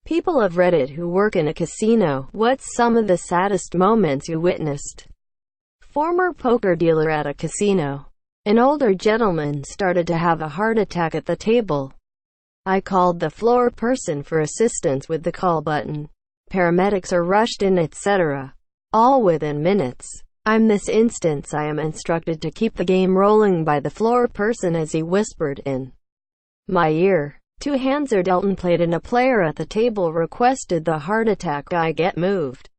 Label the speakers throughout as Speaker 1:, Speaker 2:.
Speaker 1: People of Reddit who work in a casino, what's some of the saddest moments you witnessed? Former poker dealer at a casino. An older gentleman started to have a heart attack at the table. I called the floor person for assistance with the call button. Paramedics are rushed in, etc. All within minutes. In this instance, I am instructed to keep the game rolling by the floor person as he whispered in my ear. Two hands are dealt and played, and a player at the table requested the heart attack guy get moved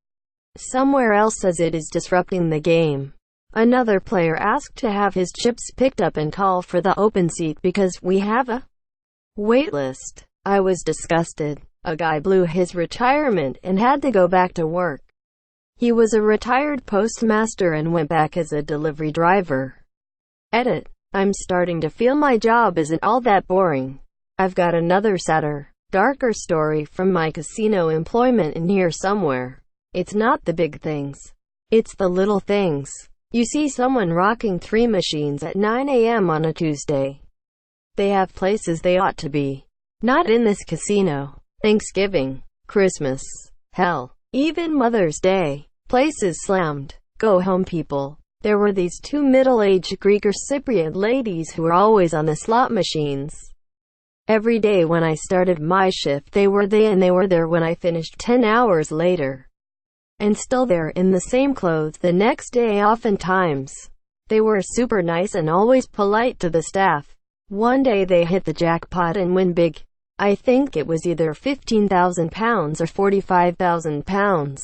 Speaker 1: somewhere else as it is disrupting the game. Another player asked to have his chips picked up and call for the open seat because we have a wait list. I was disgusted. A guy blew his retirement and had to go back to work. He was a retired postmaster and went back as a delivery driver. Edit. I'm starting to feel my job isn't all that boring. I've got another sadder, darker story from my casino employment in here somewhere. It's not the big things. It's the little things. You see someone rocking 3 machines at 9 a.m. on a Tuesday. They have places they ought to be. Not in this casino. Thanksgiving, Christmas, hell, even Mother's Day. Places slammed. Go home, people. There were these 2 middle-aged Greek or Cypriot ladies who were always on the slot machines. Every day when I started my shift they were there when I finished 10 hours later. And still there in the same clothes the next day oftentimes. They were super nice and always polite to the staff. One day they hit the jackpot and win big. I think it was either £15,000 or £45,000.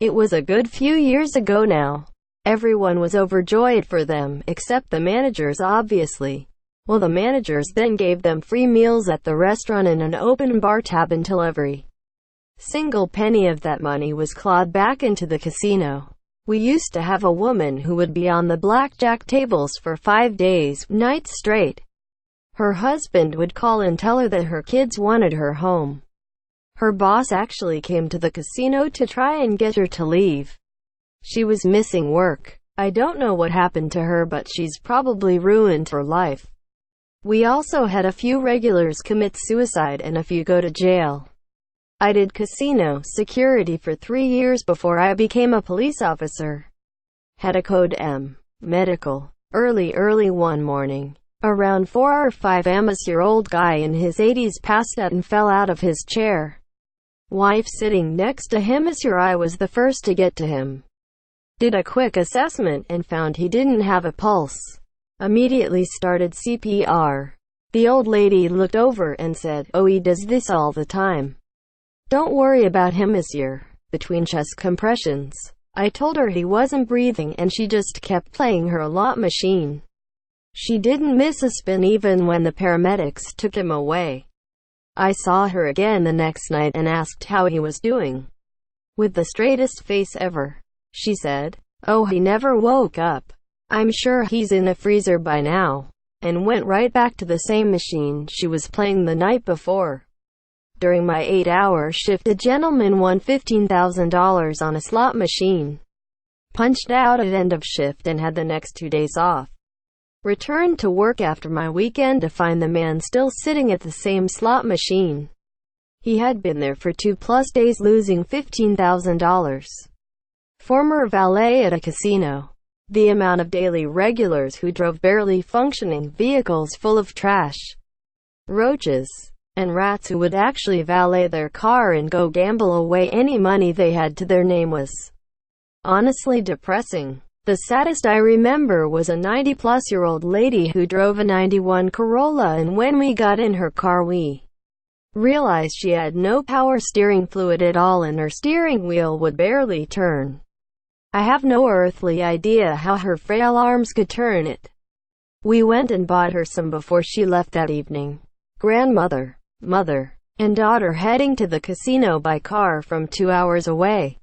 Speaker 1: It was a good few years ago now. Everyone was overjoyed for them, except the managers obviously. Well, the managers then gave them free meals at the restaurant and an open bar tab until every single penny of that money was clawed back into the casino. We used to have a woman who would be on the blackjack tables for 5 days, nights straight. Her husband would call and tell her that her kids wanted her home. Her boss actually came to the casino to try and get her to leave. She was missing work. I don't know what happened to her, but she's probably ruined her life. We also had a few regulars commit suicide and a few go to jail. I did casino security for 3 years before I became a police officer. Had a code M. Medical. Early one morning. Around 4 or 5 am, a year-old guy in his 80s passed out and fell out of his chair. Wife sitting next to him. I was the first to get to him. Did a quick assessment and found he didn't have a pulse. Immediately started CPR. The old lady looked over and said, "Oh, he does this all the time. Don't worry about him, monsieur." Between chest compressions. I told her he wasn't breathing and she just kept playing her lot machine. She didn't miss a spin even when the paramedics took him away. I saw her again the next night and asked how he was doing. With the straightest face ever, she said, "Oh, he never woke up. I'm sure he's in a freezer by now," and went right back to the same machine she was playing the night before. During my 8-hour shift, a gentleman won $15,000 on a slot machine. Punched out at end of shift and had the next 2 days off. Returned to work after my weekend to find the man still sitting at the same slot machine. He had been there for 2+ days, losing $15,000. Former valet at a casino. The amount of daily regulars who drove barely functioning vehicles full of trash, roaches, and rats who would actually valet their car and go gamble away any money they had to their name was honestly depressing. The saddest I remember was a 90-plus-year-old lady who drove a 91 Corolla, and when we got in her car we realized she had no power steering fluid at all and her steering wheel would barely turn. I have no earthly idea how her frail arms could turn it. We went and bought her some before she left that evening. Grandmother, mother, and daughter heading to the casino by car from 2 hours away.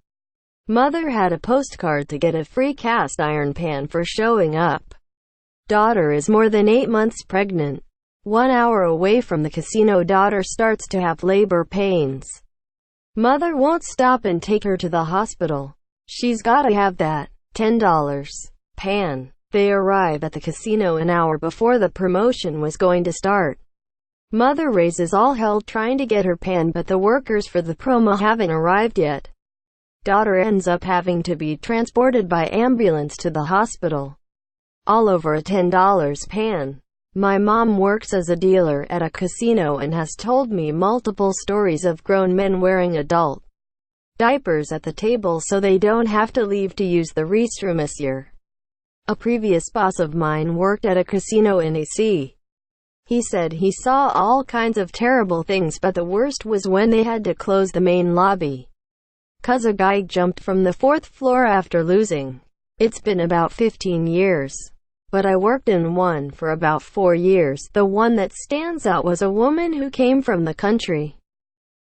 Speaker 1: Mother had a postcard to get a free cast iron pan for showing up. Daughter is more than 8 months pregnant. 1 hour away from the casino, daughter starts to have labor pains. Mother won't stop and take her to the hospital. She's gotta have that $10 pan. They arrive at the casino an hour before the promotion was going to start. Mother raises all hell trying to get her pan, but the workers for the promo haven't arrived yet. Daughter ends up having to be transported by ambulance to the hospital. All over a $10 pan. My mom works as a dealer at a casino and has told me multiple stories of grown men wearing adult diapers at the table so they don't have to leave to use the restroom. This year, a previous boss of mine worked at a casino in AC. He said he saw all kinds of terrible things, but the worst was when they had to close the main lobby 'cause a guy jumped from the 4th floor after losing. It's been about 15 years. But I worked in one for about 4 years. The one that stands out was a woman who came from the country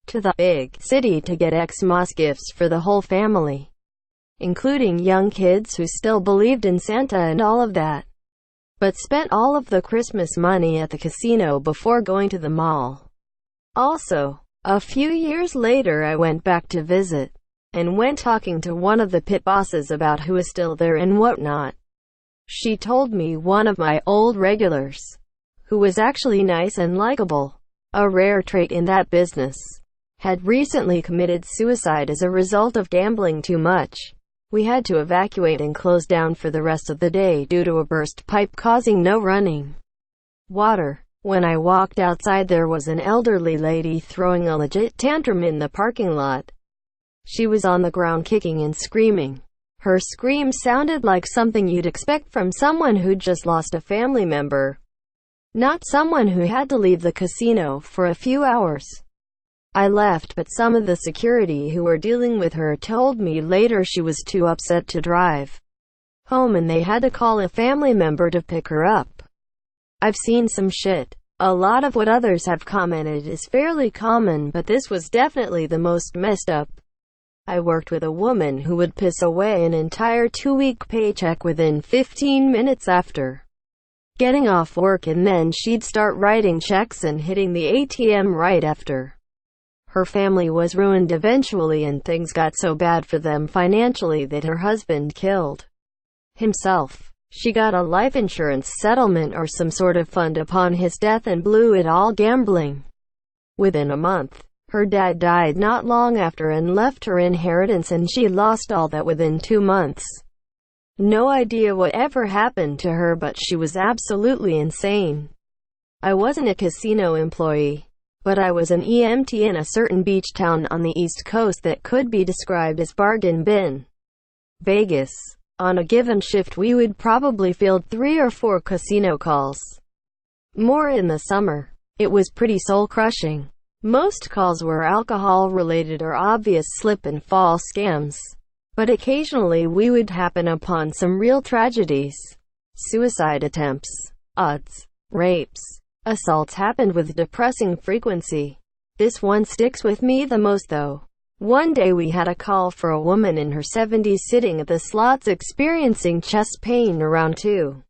Speaker 1: to the big city to get Xmas gifts for the whole family, including young kids who still believed in Santa and all of that, but spent all of the Christmas money at the casino before going to the mall. Also, a few years later I went back to visit, and went talking to one of the pit bosses about who is still there and whatnot. She told me one of my old regulars, who was actually nice and likable, a rare trait in that business, had recently committed suicide as a result of gambling too much. We had to evacuate and close down for the rest of the day due to a burst pipe causing no running water. When I walked outside, there was an elderly lady throwing a legit tantrum in the parking lot. She was on the ground kicking and screaming. Her scream sounded like something you'd expect from someone who'd just lost a family member, not someone who had to leave the casino for a few hours. I left, but some of the security who were dealing with her told me later she was too upset to drive home and they had to call a family member to pick her up. I've seen some shit. A lot of what others have commented is fairly common, but this was definitely the most messed up. I worked with a woman who would piss away an entire 2-week paycheck within 15 minutes after getting off work, and then she'd start writing checks and hitting the ATM right after. Her family was ruined eventually, and things got so bad for them financially that her husband killed himself. She got a life insurance settlement or some sort of fund upon his death and blew it all gambling. Within a month, her dad died not long after and left her inheritance, and she lost all that within 2 months. No idea what ever happened to her, but she was absolutely insane. I wasn't a casino employee, but I was an EMT in a certain beach town on the East Coast that could be described as bargain bin Vegas. On a given shift we would probably field 3 or 4 casino calls. More in the summer. It was pretty soul-crushing. Most calls were alcohol-related or obvious slip-and-fall scams. But occasionally we would happen upon some real tragedies. Suicide attempts, odds, rapes, assaults happened with depressing frequency. This one sticks with me the most though. One day we had a call for a woman in her 70s sitting at the slots experiencing chest pain around 2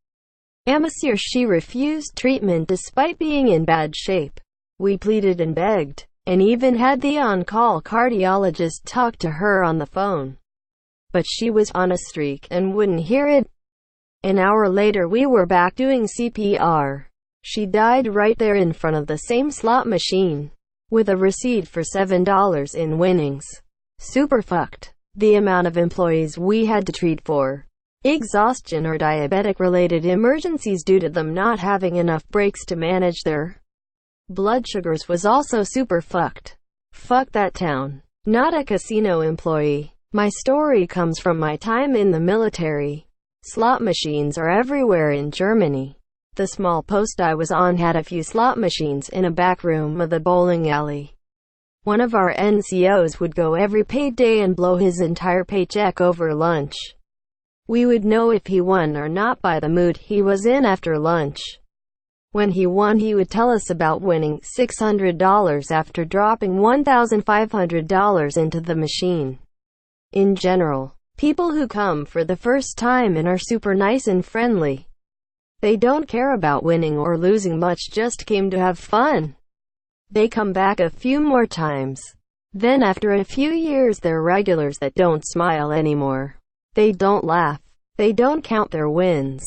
Speaker 1: a.m. She refused treatment despite being in bad shape. We pleaded and begged, and even had the on-call cardiologist talk to her on the phone. But she was on a streak and wouldn't hear it. An hour later we were back doing CPR. She died right there in front of the same slot machine, with a receipt for $7 in winnings. Super fucked. The amount of employees we had to treat for exhaustion or diabetic-related emergencies due to them not having enough breaks to manage their blood sugars was also super fucked. Fuck that town. Not a casino employee. My story comes from my time in the military. Slot machines are everywhere in Germany. The small post I was on had a few slot machines in a back room of the bowling alley. One of our NCOs would go every paid day and blow his entire paycheck over lunch. We would know if he won or not by the mood he was in after lunch. When he won, he would tell us about winning $600 after dropping $1,500 into the machine. In general, people who come for the first time and are super nice and friendly. They don't care about winning or losing much, just came to have fun. They come back a few more times. Then after a few years they're regulars that don't smile anymore. They don't laugh. They don't count their wins,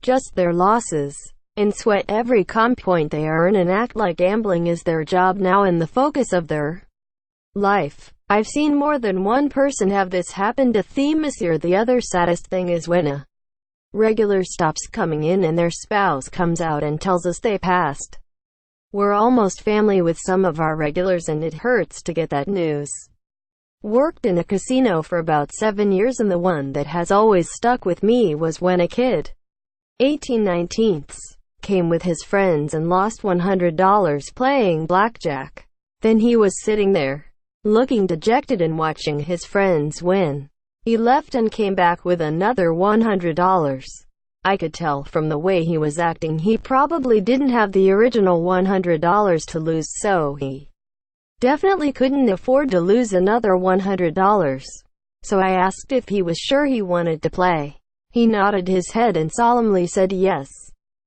Speaker 1: just their losses. and sweat every comp point they earn and act like gambling is their job now and the focus of their life. I've seen more than one person have this happen to them this year. The other saddest thing is when a regular stops coming in and their spouse comes out and tells us they passed. We're almost family with some of our regulars and it hurts to get that news. Worked in a casino for about 7 years and the one that has always stuck with me was when a kid, 18/19, came with his friends and lost $100 playing blackjack. Then he was sitting there, looking dejected and watching his friends win. He left and came back with another $100. I could tell from the way he was acting he probably didn't have the original $100 to lose, so he definitely couldn't afford to lose another $100. So I asked if he was sure he wanted to play. He nodded his head and solemnly said yes.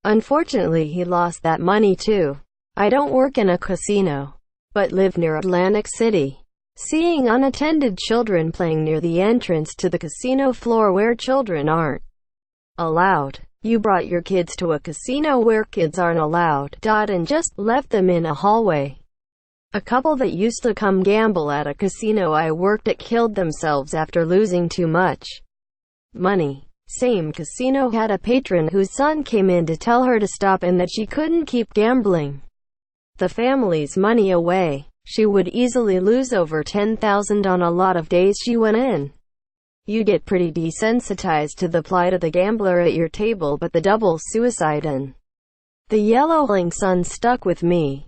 Speaker 1: Unfortunately, he lost that money too. I don't work in a casino, but live near Atlantic City. Seeing unattended children playing near the entrance to the casino floor where children aren't allowed. You brought your kids to a casino where kids aren't allowed, and just left them in a hallway. A couple that used to come gamble at a casino I worked at killed themselves after losing too much money. Same casino had a patron whose son came in to tell her to stop and that she couldn't keep gambling the family's money away. She would easily lose over $10,000 on a lot of days she went in. You get pretty desensitized to the plight of the gambler at your table, but the double suicide and the yellow son stuck with me.